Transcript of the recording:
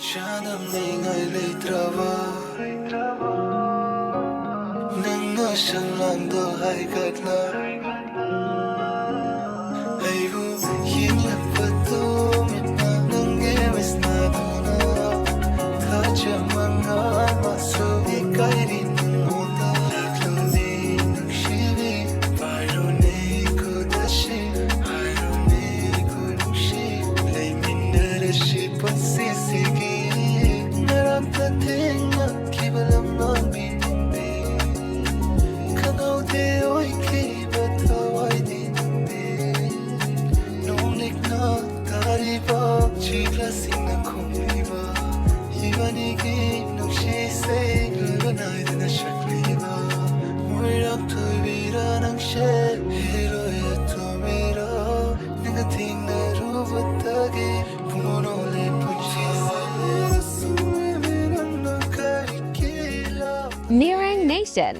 Changdamningai Leitraba Nanga shamlando hai katna Aibu yinlapato mitna nange misna duna Thaja manga maso ikairi nungoda Laklone nukshivi Pairone kudashi Airone kunukshi Leimindarashi pasisigi Naramtatenga kibalam nambitinde Kanaude oiki Thawai Mirel Tariba chikla singna khumliba Yivanigi nukshi se laganai dina shakliba Meerang thavira nangshe hero ya tu mera Ninga tingna ruvatagi pumono le punchi se Meerang nakai kila Meerang Nation.